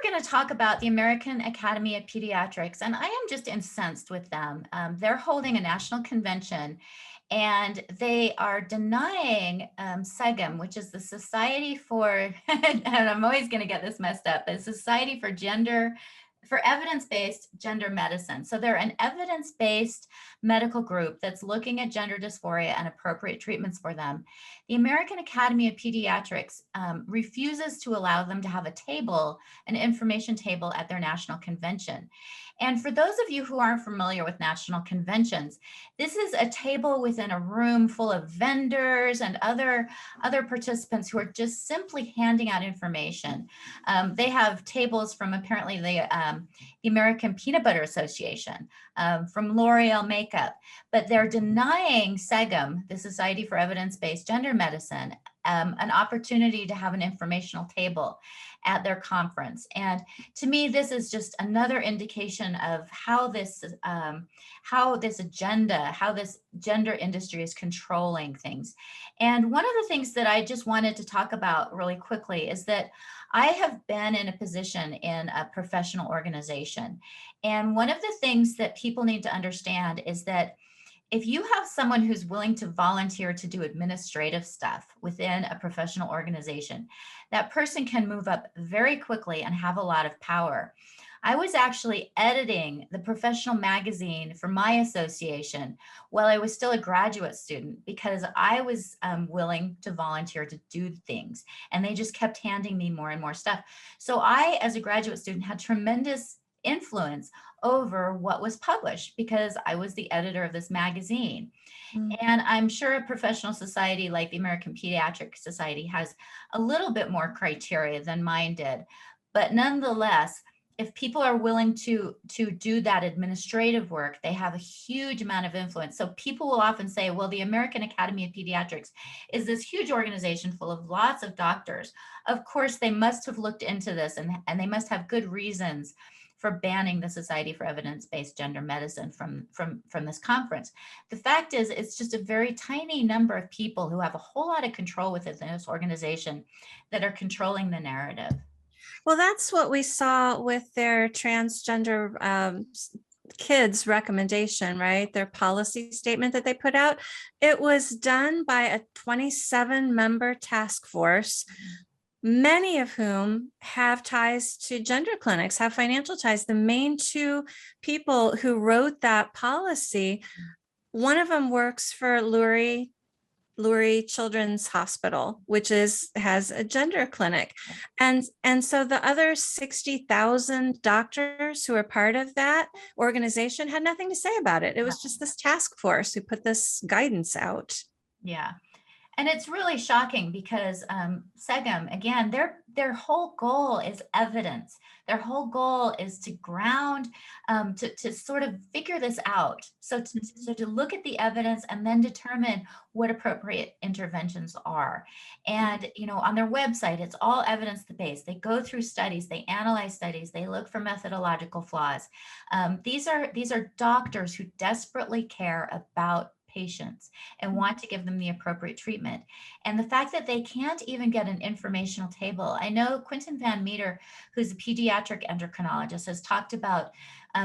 going to talk about the American Academy of Pediatrics, and I am just incensed with them. They're holding a national convention, and they are denying SEGM, which is the Society for, and I'm always going to get this messed up, but Society for Evidence-Based Gender Medicine. So they're an evidence-based medical group that's looking at gender dysphoria and appropriate treatments for them. The American Academy of Pediatrics refuses to allow them to have a table, an information table at their national convention. And for those of you who aren't familiar with national conventions, this is a table within a room full of vendors and other participants who are just simply handing out information. They have tables from apparently the American Peanut Butter Association, from L'Oreal Makeup, but they're denying SEGM, the Society for Evidence-Based Gender Medicine, an opportunity to have an informational table at their conference. And to me, this is just another indication of how this gender industry is controlling things. And one of the things that I just wanted to talk about really quickly is that I have been in a position in a professional organization. And one of the things that people need to understand is that if you have someone who's willing to volunteer to do administrative stuff within a professional organization, that person can move up very quickly and have a lot of power. I was actually editing the professional magazine for my association while I was still a graduate student because I was willing to volunteer to do things, and they just kept handing me more and more stuff. So I, as a graduate student, had tremendous influence over what was published because I was the editor of this magazine. And I'm sure a professional society like the American Pediatric Society has a little bit more criteria than mine did. But nonetheless, if people are willing to do that administrative work, they have a huge amount of influence. So people will often say, well, the American Academy of Pediatrics is this huge organization full of lots of doctors. Of course, they must have looked into this and they must have good reasons for banning the Society for Evidence-Based Gender Medicine from this conference. The fact is, it's just a very tiny number of people who have a whole lot of control within this organization that are controlling the narrative. Well, that's what we saw with their transgender kids recommendation, right? Their policy statement that they put out. It was done by a 27-member task force, many of whom have ties to gender clinics, have financial ties. The main two people who wrote that policy, one of them works for Lurie Children's Hospital, which has a gender clinic. And so the other 60,000 doctors who are part of that organization had nothing to say about it. It was just this task force who put this guidance out. Yeah. And it's really shocking because SEGM, again, their whole goal is evidence. Their whole goal is to ground, to sort of figure this out. So to look at the evidence and then determine what appropriate interventions are. And, you know, on their website, it's all evidence-based. They go through studies, they analyze studies, they look for methodological flaws. These are doctors who desperately care about patients and want to give them the appropriate treatment. And the fact that they can't even get an informational table. I know Quentin Van Meter, who's a pediatric endocrinologist, has talked about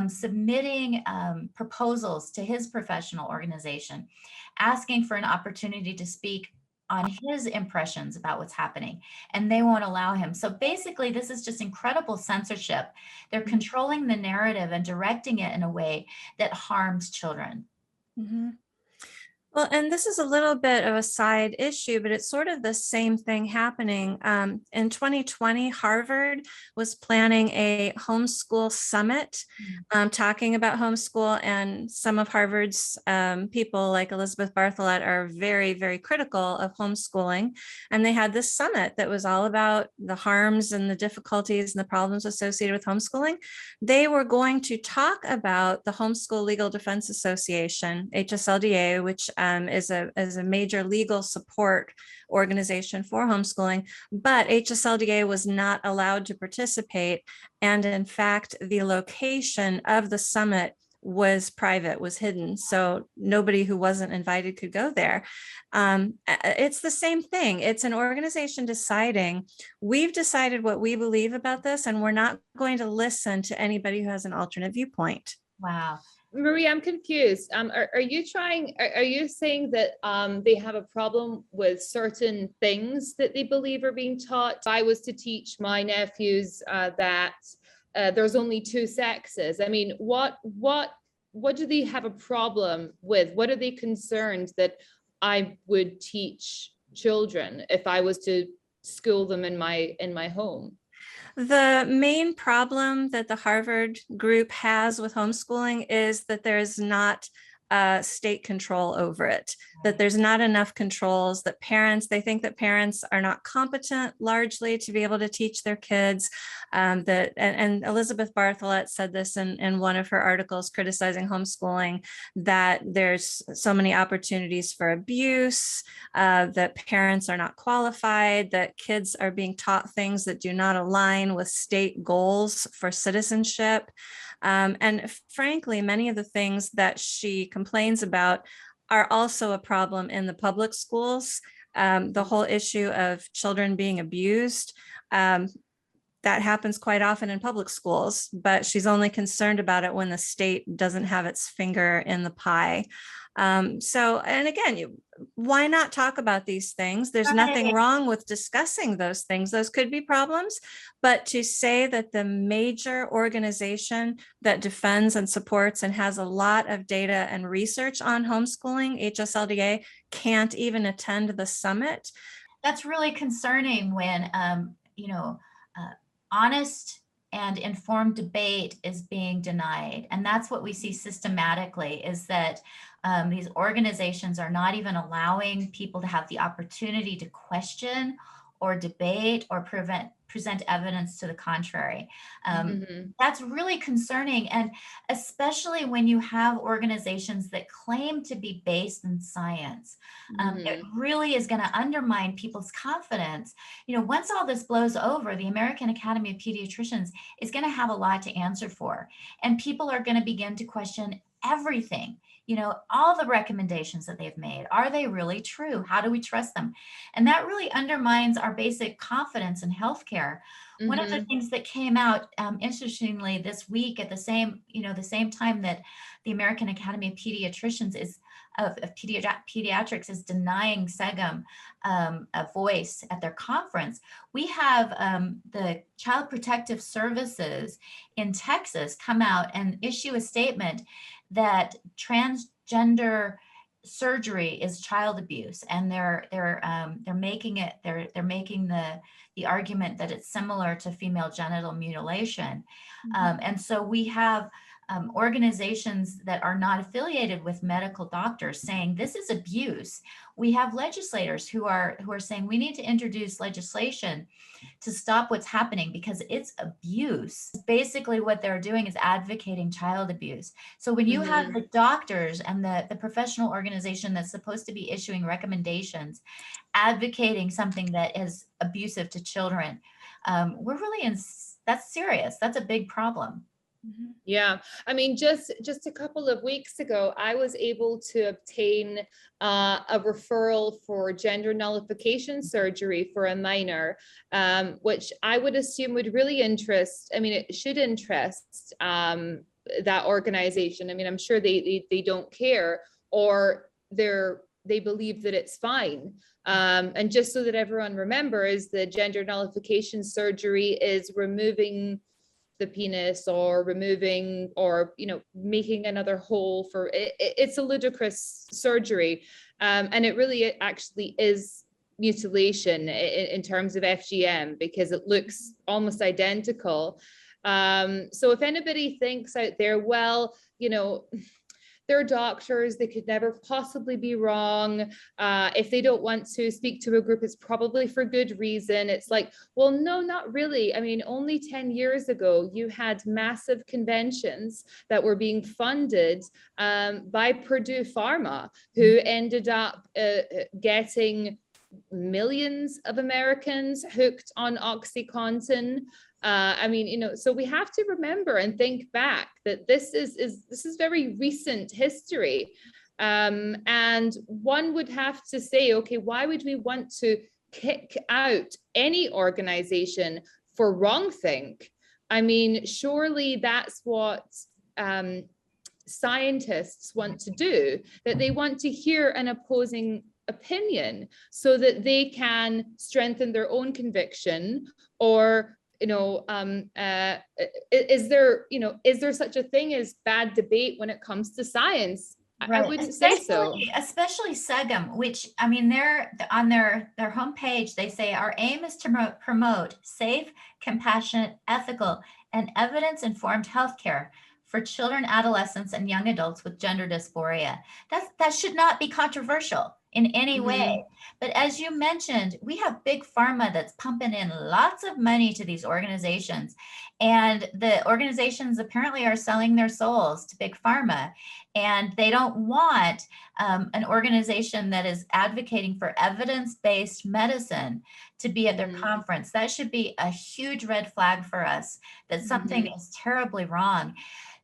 submitting proposals to his professional organization, asking for an opportunity to speak on his impressions about what's happening, and they won't allow him. So basically, this is just incredible censorship. They're controlling the narrative and directing it in a way that harms children. Mm-hmm. Well, and this is a little bit of a side issue, but it's sort of the same thing happening. In 2020, Harvard was planning a homeschool summit, talking about homeschool, and some of Harvard's people like Elizabeth Bartholet are very, very critical of homeschooling. And they had this summit that was all about the harms and the difficulties and the problems associated with homeschooling. They were going to talk about the Homeschool Legal Defense Association, HSLDA, which is a major legal support organization for homeschooling, but HSLDA was not allowed to participate. And in fact, the location of the summit was private, was hidden. So nobody who wasn't invited could go there. It's the same thing. It's an organization deciding, we've decided what we believe about this, and we're not going to listen to anybody who has an alternate viewpoint. Wow. Marie, I'm confused. Are you saying that they have a problem with certain things that they believe are being taught? If I was to teach my nephews that there's only two sexes, I mean, what do they have a problem with? What are they concerned that I would teach children if I was to school them in my home? The main problem that the Harvard group has with homeschooling is that there's not state control over it, that there's not enough controls, that they think that parents are not competent largely to be able to teach their kids. And Elizabeth Bartholet said this in one of her articles criticizing homeschooling, that there's so many opportunities for abuse, that parents are not qualified, that kids are being taught things that do not align with state goals for citizenship. And frankly, many of the things that she complains about are also a problem in the public schools. The whole issue of children being abused, that happens quite often in public schools, but she's only concerned about it when the state doesn't have its finger in the pie. And again, why not talk about these things? There's nothing wrong with discussing those things. Those could be problems, but to say that the major organization that defends and supports and has a lot of data and research on homeschooling, HSLDA, can't even attend the summit. That's really concerning when, honest and informed debate is being denied. And that's what we see systematically, is that these organizations are not even allowing people to have the opportunity to question or debate or present evidence to the contrary. That's really concerning. And especially when you have organizations that claim to be based in science, it really is going to undermine people's confidence. Once all this blows over, the American Academy of Pediatricians is going to have a lot to answer for. And people are going to begin to question everything. All the recommendations that they've made, are they really true? How do we trust them? And that really undermines our basic confidence in healthcare. One of the things that came out, interestingly, this week at the same time that the American Academy of Pediatricians of Pediatrics is denying SEGM a voice at their conference. We have the Child Protective Services in Texas come out and issue a statement that transgender surgery is child abuse, and they're making the argument that it's similar to female genital mutilation. And so we have organizations that are not affiliated with medical doctors saying this is abuse. We have legislators who are saying we need to introduce legislation to stop what's happening because it's abuse. Basically what they're doing is advocating child abuse. So when you have the doctors and the professional organization that's supposed to be issuing recommendations advocating something that is abusive to children, we're really that's serious. That's a big problem. Yeah, I mean, just a couple of weeks ago, I was able to obtain a referral for gender nullification surgery for a minor, which I would assume would really it should interest that organization. I mean, I'm sure they don't care, or they believe that it's fine. And just so that everyone remembers, the gender nullification surgery is removing the penis or removing or making another hole for it. It's a ludicrous surgery, and it really actually is mutilation in terms of FGM because it looks almost identical. So if anybody thinks out there, well, they're doctors, they could never possibly be wrong. If they don't want to speak to a group, it's probably for good reason. It's like, well, no, not really. I mean, only 10 years ago, you had massive conventions that were being funded by Purdue Pharma, who ended up getting millions of Americans hooked on OxyContin. I mean, you know, so we have to remember and think back that this is very recent history. And one would have to say, okay, why would we want to kick out any organization for wrongthink? I mean, surely that's what scientists want to do, that they want to hear an opposing opinion so that they can strengthen their own conviction. Or, you know, is there such a thing as bad debate when it comes to science? Right. I wouldn't say so. Especially SEGM, which, I mean, they're on their homepage, they say our aim is to promote safe, compassionate, ethical, and evidence-informed healthcare for children, adolescents, and young adults with gender dysphoria. That should not be controversial in any way. But as you mentioned, we have big pharma that's pumping in lots of money to these organizations. And the organizations apparently are selling their souls to big pharma. And they don't want an organization that is advocating for evidence-based medicine to be at their conference. That should be a huge red flag for us, that something is terribly wrong.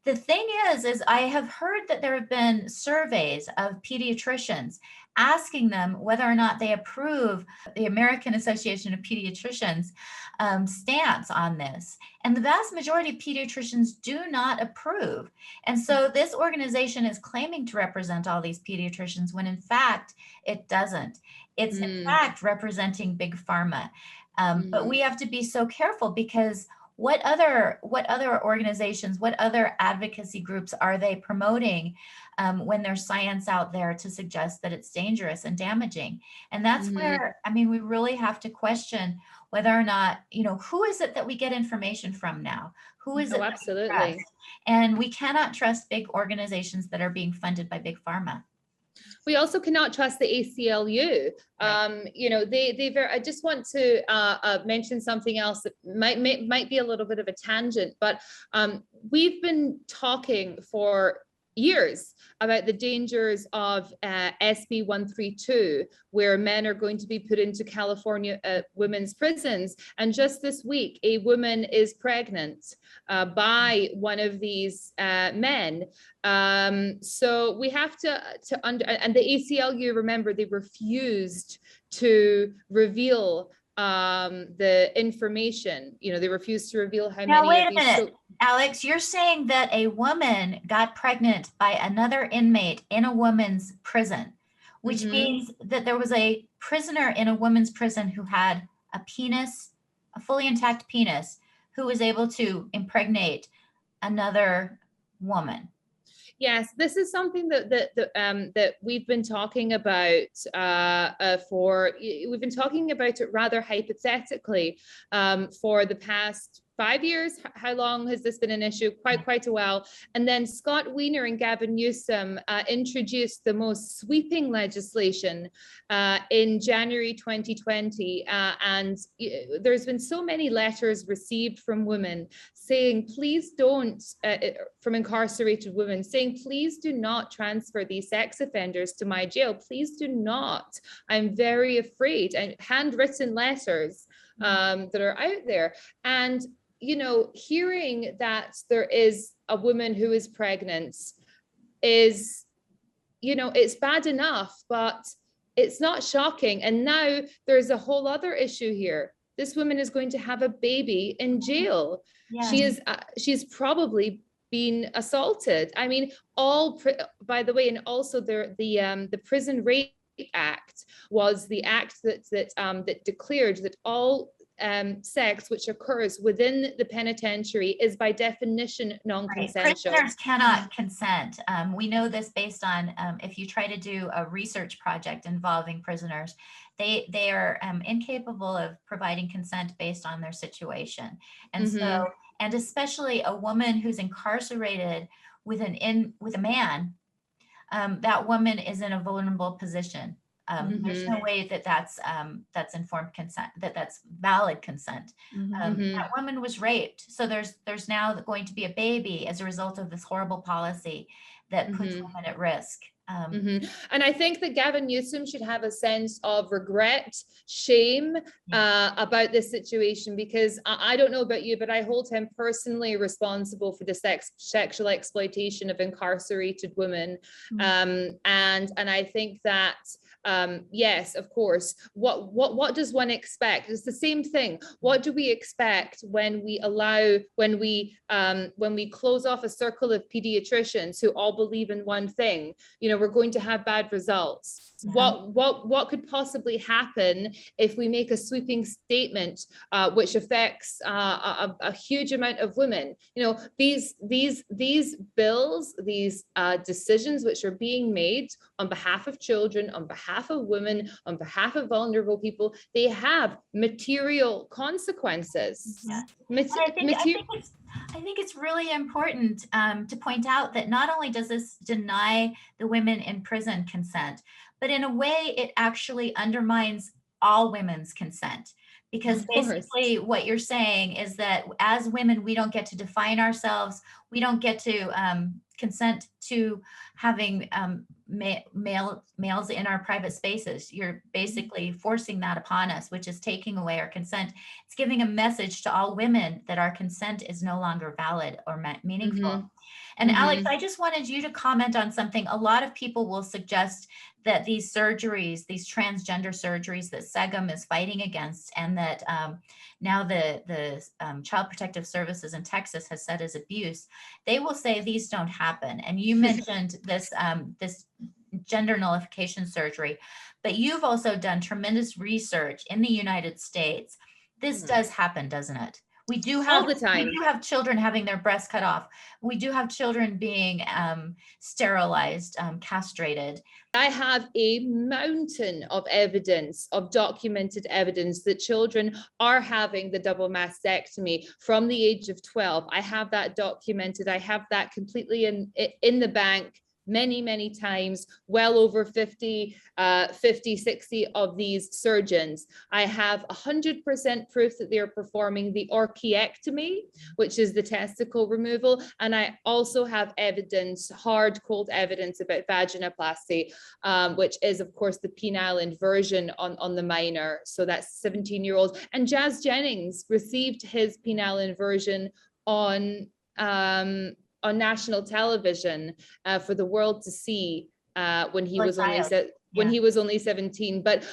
The thing is I have heard that there have been surveys of pediatricians asking them whether or not they approve the American Association of Pediatricians stance on this. And the vast majority of pediatricians do not approve. And so this organization is claiming to represent all these pediatricians when in fact it doesn't. It's in fact representing big pharma. But we have to be so careful, because what other organizations, what other advocacy groups are they promoting when there's science out there to suggest that it's dangerous and damaging? And that's where, I mean, we really have to question whether or not, you know, who is it that we get information from now? Who is it? Absolutely. And we cannot trust big organizations that are being funded by big pharma. We also cannot trust the ACLU. You know, I just want to mention something else that might be a little bit of a tangent, but we've been talking for years about the dangers of SB 132, where men are going to be put into California women's prisons. And just this week, a woman is pregnant by one of these men. So we have to and the ACLU, remember, they refused to reveal the information. You know, they refused to reveal how now, many wait of a these. minute. Alix, you're saying that a woman got pregnant by another inmate in a woman's prison, which means that there was a prisoner in a woman's prison who had a penis, a fully intact penis, who was able to impregnate another woman. Yes, this is something that we've been talking about we've been talking about it rather hypothetically for the past 5 years. How long has this been an issue? Quite a while. And then Scott Wiener and Gavin Newsom introduced the most sweeping legislation in January 2020. And there's been so many letters received from women saying, please don't, from incarcerated women, saying, please do not transfer these sex offenders to my jail. Please do not. I'm very afraid. And handwritten letters that are out there. And you know, hearing that there is a woman who is pregnant is, you know, it's bad enough, but it's not shocking. And now there's a whole other issue here. This woman is going to have a baby in jail. Yeah. She's probably been assaulted. I mean, by the way, and also the Prison Rape Act was the act that declared that all sex which occurs within the penitentiary is by definition non-consensual. Prisoners cannot consent. We know this based on if you try to do a research project involving prisoners, they are incapable of providing consent based on their situation. And so, and especially a woman who's incarcerated with a man, that woman is in a vulnerable position. There's no way that's informed consent, that's valid consent. That woman was raped. So there's now going to be a baby as a result of this horrible policy that puts women at risk. And I think that Gavin Newsom should have a sense of regret, shame about this situation, because I don't know about you, but I hold him personally responsible for the sexual exploitation of incarcerated women. And I think that yes, of course. What does one expect? It's the same thing. What do we expect when we close off a circle of pediatricians who all believe in one thing? You know, we're going to have bad results. What could possibly happen if we make a sweeping statement which affects a huge amount of women? You know, these bills, these decisions which are being made on behalf of children, on behalf of women, on behalf of vulnerable people, they have material consequences. I think it's really important to point out that not only does this deny the women in prison consent, but in a way it actually undermines all women's consent. Because basically what you're saying is that as women, we don't get to define ourselves. We don't get to consent to having males in our private spaces. You're basically forcing that upon us, which is taking away our consent. It's giving a message to all women that our consent is no longer valid or meaningful. And Alix, I just wanted you to comment on something. A lot of people will suggest that these surgeries, these transgender surgeries that SEGM is fighting against, and that now the Child Protective Services in Texas has said is abuse, they will say these don't happen. And you mentioned this gender nullification surgery, but you've also done tremendous research in the United States. This does happen, doesn't it? We do have all the time. We do have children having their breasts cut off. We do have children being sterilized, castrated. I have a mountain of evidence, of documented evidence that children are having the double mastectomy from the age of 12. I have that documented. I have that completely in the bank. Many times, well over 50, 60 of these surgeons. I have 100% proof that they're performing the orchiectomy, which is the testicle removal. And I also have evidence, hard, cold evidence about vaginoplasty, which is, of course, the penile inversion on the minor. So that's 17-year-old. And Jazz Jennings received his penile inversion on national television for the world to see when he was only 17. But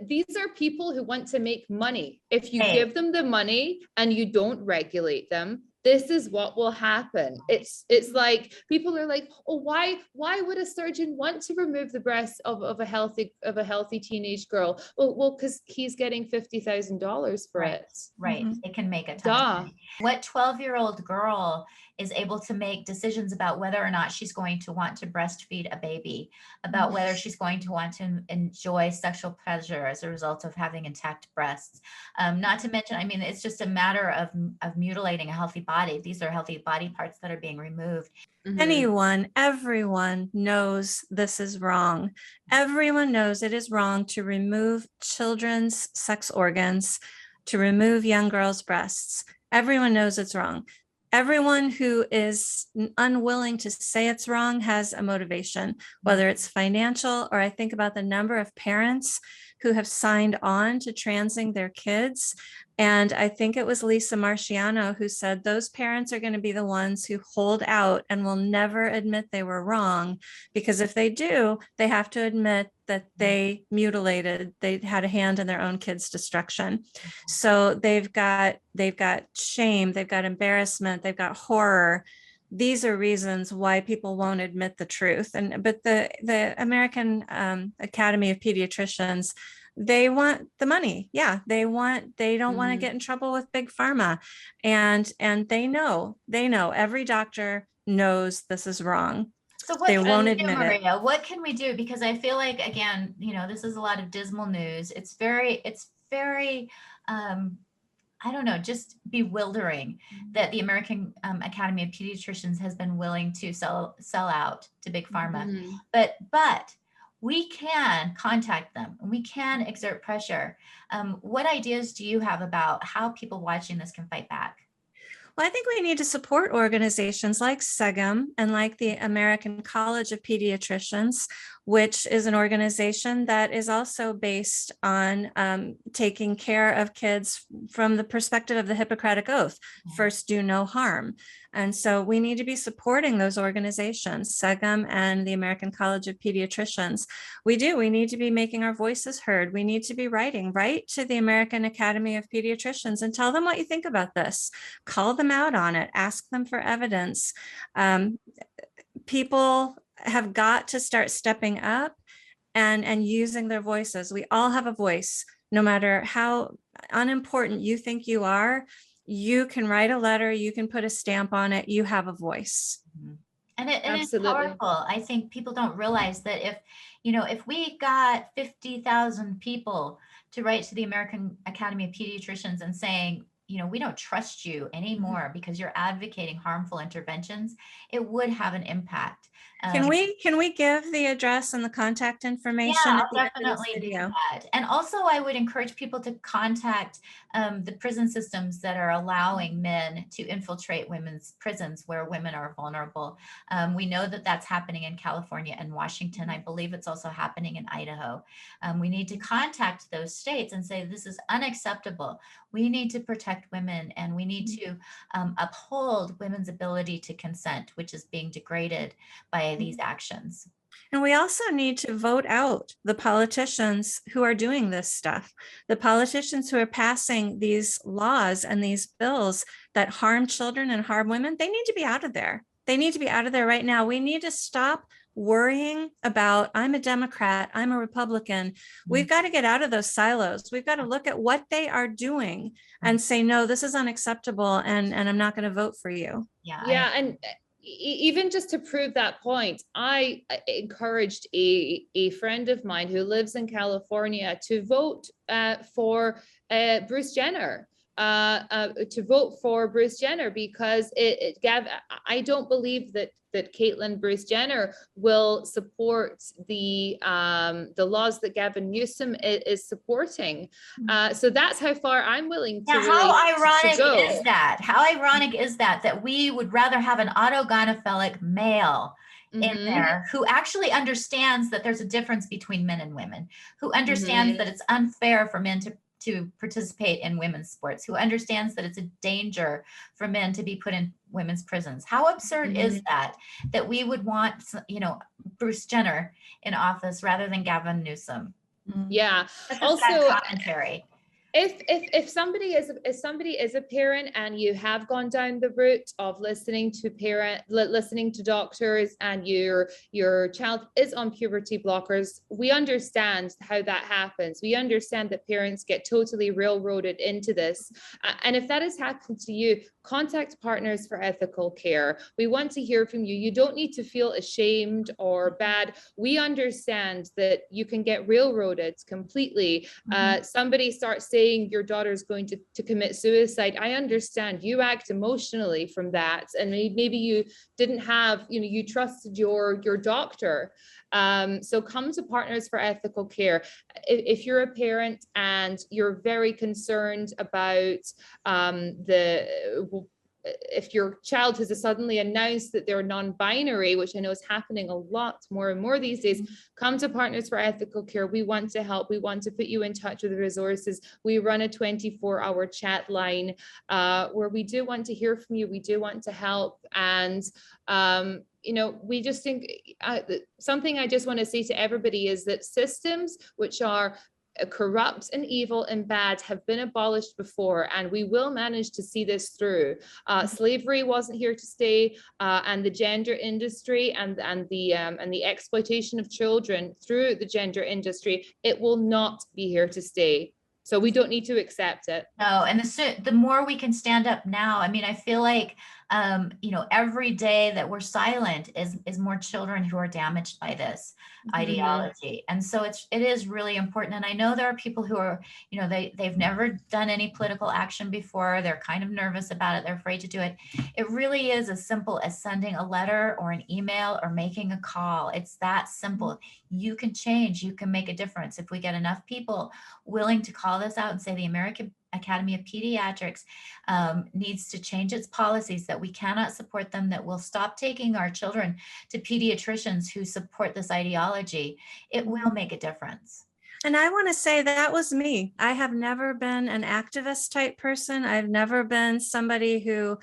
these are people who want to make money. If you give them the money and you don't regulate them, this is what will happen. It's like people are like, oh, why would a surgeon want to remove the breast of a healthy teenage girl? Well, because he's getting $50,000 for it. Right. It can make a ton of money. What 12-year-old girl is able to make decisions about whether or not she's going to want to breastfeed a baby, about whether she's going to want to enjoy sexual pleasure as a result of having intact breasts? Not to mention, I mean, it's just a matter of mutilating a healthy body. These are healthy body parts that are being removed. Everyone knows this is wrong. Everyone knows it is wrong to remove children's sex organs, to remove young girls' breasts. Everyone knows it's wrong. Everyone who is unwilling to say it's wrong has a motivation, whether it's financial, or I think about the number of parents who have signed on to transing their kids. And I think it was Lisa Marciano who said those parents are going to be the ones who hold out and will never admit they were wrong, because if they do, they have to admit that they had a hand in their own kids' destruction. So they've got shame, they've got embarrassment, they've got horror. These are reasons why people won't admit the truth. But the American Academy of Pediatricians, they want the money. Yeah, they don't want to get in trouble with big pharma. And they know every doctor knows this is wrong. So they won't admit Maria, what can we do? Because I feel like, again, this is a lot of dismal news. It's very I don't know, just bewildering that the American Academy of Pediatricians has been willing to sell out to big pharma. But we can contact them and we can exert pressure. What ideas do you have about how people watching this can fight back? Well, I think we need to support organizations like SEGM and like the American College of Pediatricians, which is an organization that is also based on taking care of kids from the perspective of the Hippocratic Oath, first do no harm. And so we need to be supporting those organizations, SEGM and the American College of Pediatricians. We need to be making our voices heard. We need to be write to the American Academy of Pediatricians and tell them what you think about this. Call them out on it, ask them for evidence. People have got to start stepping up and using their voices. We all have a voice, no matter how unimportant you think you are. You can write a letter, you can put a stamp on it, you have a voice. And it's Absolutely. powerful. I think people don't realize that if we got 50,000 people to write to the American Academy of Pediatricians and saying, we don't trust you anymore because you're advocating harmful interventions, it would have an impact. Can we give the address and the contact information? Yeah, at the I'll end of this definitely do video? that. And also I would encourage people to contact the prison systems that are allowing men to infiltrate women's prisons where women are vulnerable. We know that that's happening in California and Washington. I believe it's also happening in Idaho. We need to contact those states and say, this is unacceptable. We need to protect women, and we need to uphold women's ability to consent, which is being degraded by these actions. And we also need to vote out the politicians who are doing this stuff, the politicians who are passing these laws and these bills that harm children and harm women. They need to be out of there. They need to be out of there right now. We need to stop worrying about, I'm a Democrat, I'm a Republican. We've got to get out of those silos. We've got to look at what they are doing and say, no, this is unacceptable, and I'm not going to vote for you. Yeah. And even just to prove that point, I encouraged a friend of mine who lives in California to vote for Bruce Jenner. To vote for Bruce Jenner, because I don't believe that Caitlyn Bruce Jenner will support the laws that Gavin Newsom is supporting. So that's how far I'm willing to. Yeah, really how ironic go. is that? How ironic is that we would rather have an autogynephilic male in there who actually understands that there's a difference between men and women, who understands that it's unfair for men to participate in women's sports, who understands that it's a danger for men to be put in women's prisons. How absurd is that we would want, Bruce Jenner in office rather than Gavin Newsom? Yeah. That's also commentary. If somebody is a parent and you have gone down the route of listening to doctors, and your child is on puberty blockers, we understand how that happens. We understand that parents get totally railroaded into this. And if that has happened to you, contact Partners for Ethical Care. We want to hear from you. You don't need to feel ashamed or bad. We understand that you can get railroaded completely. Somebody starts saying your daughter's going to commit suicide. I understand you act emotionally from that, and maybe you didn't have, you trusted your doctor. So come to Partners for Ethical Care. If you're a parent and you're very concerned about if your child has suddenly announced that they're non-binary, which I know is happening a lot more and more these days, come to Partners for Ethical Care. We want to help. We want to put you in touch with the resources. We run a 24-hour chat line where we do want to hear from you. We do want to help. And we just think something I just want to say to everybody is that systems which are corrupt and evil and bad have been abolished before, and we will manage to see this through. Slavery wasn't here to stay, and the gender industry and the exploitation of children through the gender industry, it will not be here to stay. So we don't need to accept it. No, and the more we can stand up now, I feel like every day that we're silent is more children who are damaged by this ideology. And so it is really important. And I know there are people who are, they've never done any political action before. They're kind of nervous about it. They're afraid to do it. It really is as simple as sending a letter or an email or making a call. It's that simple. You can change, you can make a difference. If we get enough people willing to call this out and say the American Academy of Pediatrics needs to change its policies, that we cannot support them, that we'll stop taking our children to pediatricians who support this ideology, it will make a difference. And I want to say that was me. I have never been an activist type person. I've never been somebody who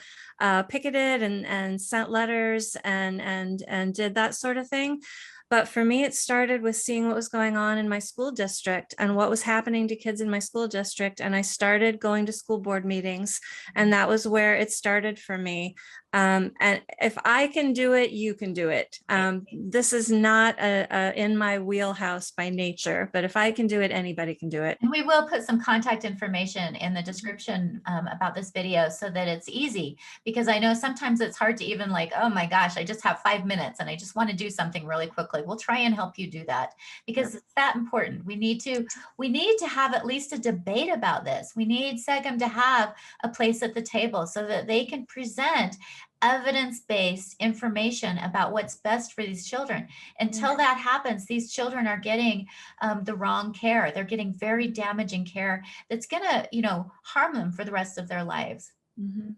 picketed and sent letters and did that sort of thing. But for me, it started with seeing what was going on in my school district and what was happening to kids in my school district. And I started going to school board meetings, and that was where it started for me. And if I can do it, you can do it. This is not in my wheelhouse by nature, but if I can do it, anybody can do it. And we will put some contact information in the description about this video so that it's easy, because I know sometimes it's hard to even like, oh my gosh, I just have 5 minutes and I just want to do something really quickly. We'll try and help you do that, because it's that important. We need to have at least a debate about this. We need SEGM to have a place at the table so that they can present evidence-based information about what's best for these children. Until that happens, these children are getting the wrong care. They're getting very damaging care that's gonna, harm them for the rest of their lives. Mm-hmm.